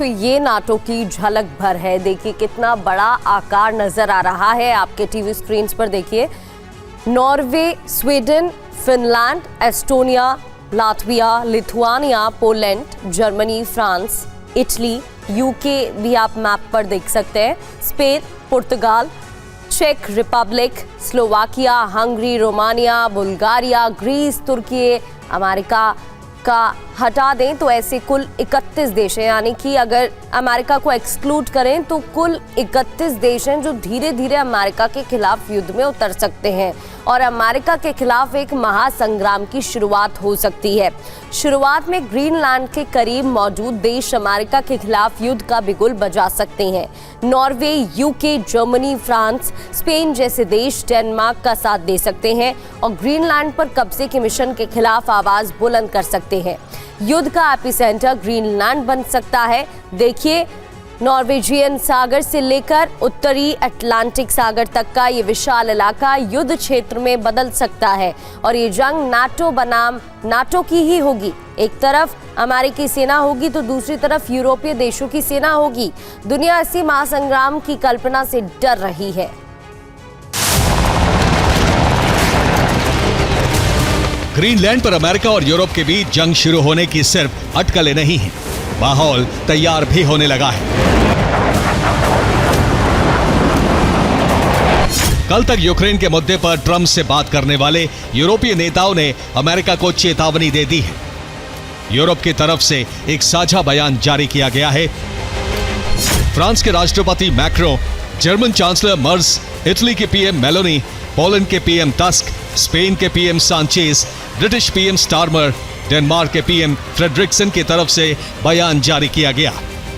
तो ये नाटो की झलक भर है। देखिए कितना बड़ा आकार नजर आ रहा है आपके टीवी स्क्रीन पर। देखिए Norway, Sweden, Finland, Estonia, Latvia, Lithuania, Poland, Germany, France, Italy, UK भी आप मैप पर देख सकते हैं, स्पेन, पुर्तगाल, चेक Republic, Slovakia, Hungary, Romania, Bulgaria, Greece, तुर्की, अमेरिका का हटा दें तो ऐसे कुल 31 देश हैं। यानी कि अगर अमेरिका को एक्सक्लूड करें तो कुल 31 देश हैं जो धीरे धीरे अमेरिका के खिलाफ युद्ध में उतर सकते हैं और अमेरिका के खिलाफ एक महासंग्राम की शुरुआत हो सकती है। शुरुआत में ग्रीनलैंड के करीब मौजूद देश अमेरिका के खिलाफ युद्ध का बिगुल बजा सकते हैं। Norway, UK, Germany, France, Spain जैसे देश डेनमार्क का साथ दे सकते हैं और ग्रीनलैंड पर कब्जे के मिशन के खिलाफ आवाज बुलंद कर सकते हैं। युद्ध का एपिसेंटर ग्रीनलैंड बन सकता है। देखिए नॉर्वेजियन सागर से लेकर उत्तरी अटलांटिक सागर तक का ये विशाल इलाका युद्ध क्षेत्र में बदल सकता है और ये जंग नाटो बनाम नाटो की ही होगी। एक तरफ अमेरिकी सेना होगी तो दूसरी तरफ यूरोपीय देशों की सेना होगी। दुनिया इसी महासंग्राम की कल्पना से डर रही है। ग्रीनलैंड पर अमेरिका और यूरोप के बीच जंग शुरू होने की सिर्फ अटकलें नहीं हैं, माहौल तैयार भी होने लगा है। कल तक यूक्रेन के मुद्दे पर ट्रंप से बात करने वाले यूरोपीय नेताओं ने अमेरिका को चेतावनी दे दी है। यूरोप की तरफ से एक साझा बयान जारी किया गया है। फ्रांस के राष्ट्रपति मैक्रो, जर्मन चांसलर मर्स, इटली के पीएम मेलोनी, पोलैंड के पीएम टस्क, स्पेन के PM Sanchez, British PM Starmer, Denmark के पीएम फ्रेडरिक्सन की तरफ से बयान जारी किया गया।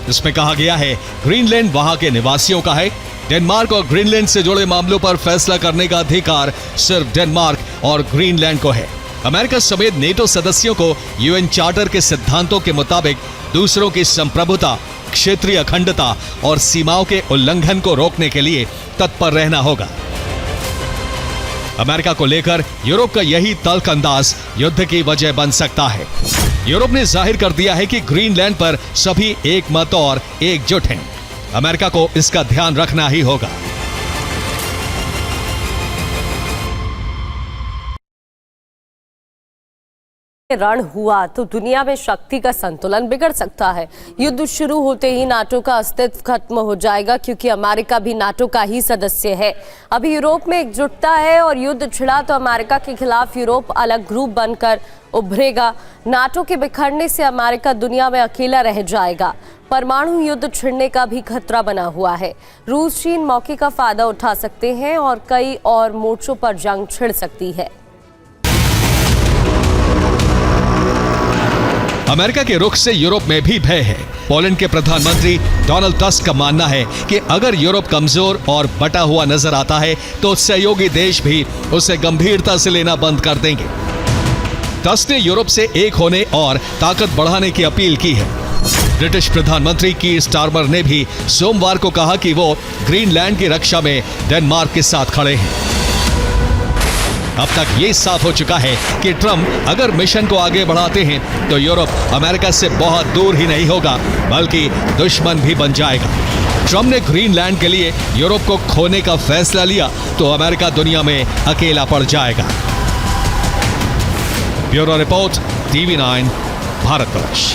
इसमें कहा गया है ग्रीनलैंड वहां के निवासियों का है। डेनमार्क और ग्रीनलैंड से जुड़े मामलों पर फैसला करने का अधिकार सिर्फ डेनमार्क और ग्रीनलैंड को है। अमेरिका समेत नेटो सदस्यों को यूएन चार्टर के सिद्धांतों के मुताबिक दूसरों की संप्रभुता, क्षेत्रीय अखंडता और सीमाओं के उल्लंघन को रोकने के लिए तत्पर रहना होगा। अमेरिका को लेकर यूरोप का यही तल्ख अंदाज युद्ध की वजह बन सकता है। यूरोप ने जाहिर कर दिया है कि ग्रीनलैंड पर सभी एक मत और एकजुट हैं। अमेरिका को इसका ध्यान रखना ही होगा। रण हुआ तो दुनिया में शक्ति का संतुलन बिगड़ सकता है। युद्ध शुरू होते ही नाटो का अस्तित्व खत्म हो जाएगा क्योंकि अमेरिका भी नाटो का ही सदस्य है। अभी यूरोप में एकजुटता है और युद्ध छिड़ा तो अमेरिका के खिलाफ यूरोप अलग ग्रुप बनकर उभरेगा। नाटो के बिखरने से अमेरिका दुनिया में अकेला रह जाएगा। परमाणु युद्ध छिड़ने का भी खतरा बना हुआ है। रूस, चीन मौके का फायदा उठा सकते हैं और कई और मोर्चों पर जंग छिड़ सकती है। अमेरिका के रुख से यूरोप में भी भय है। पोलैंड के प्रधानमंत्री डोनाल्ड टस्क का मानना है कि अगर यूरोप कमजोर और बटा हुआ नजर आता है तो सहयोगी देश भी उसे गंभीरता से लेना बंद कर देंगे। टस्क ने यूरोप से एक होने और ताकत बढ़ाने की अपील की है। ब्रिटिश प्रधानमंत्री कीर स्टारमर ने भी सोमवार को कहा कि वो ग्रीनलैंड की रक्षा में डेनमार्क के साथ खड़े हैं। अब तक ये साफ हो चुका है कि ट्रंप अगर मिशन को आगे बढ़ाते हैं तो यूरोप अमेरिका से बहुत दूर ही नहीं होगा बल्कि दुश्मन भी बन जाएगा। ट्रंप ने ग्रीनलैंड के लिए यूरोप को खोने का फैसला लिया तो अमेरिका दुनिया में अकेला पड़ जाएगा। Bureau report, TV9, Bharatvarsh.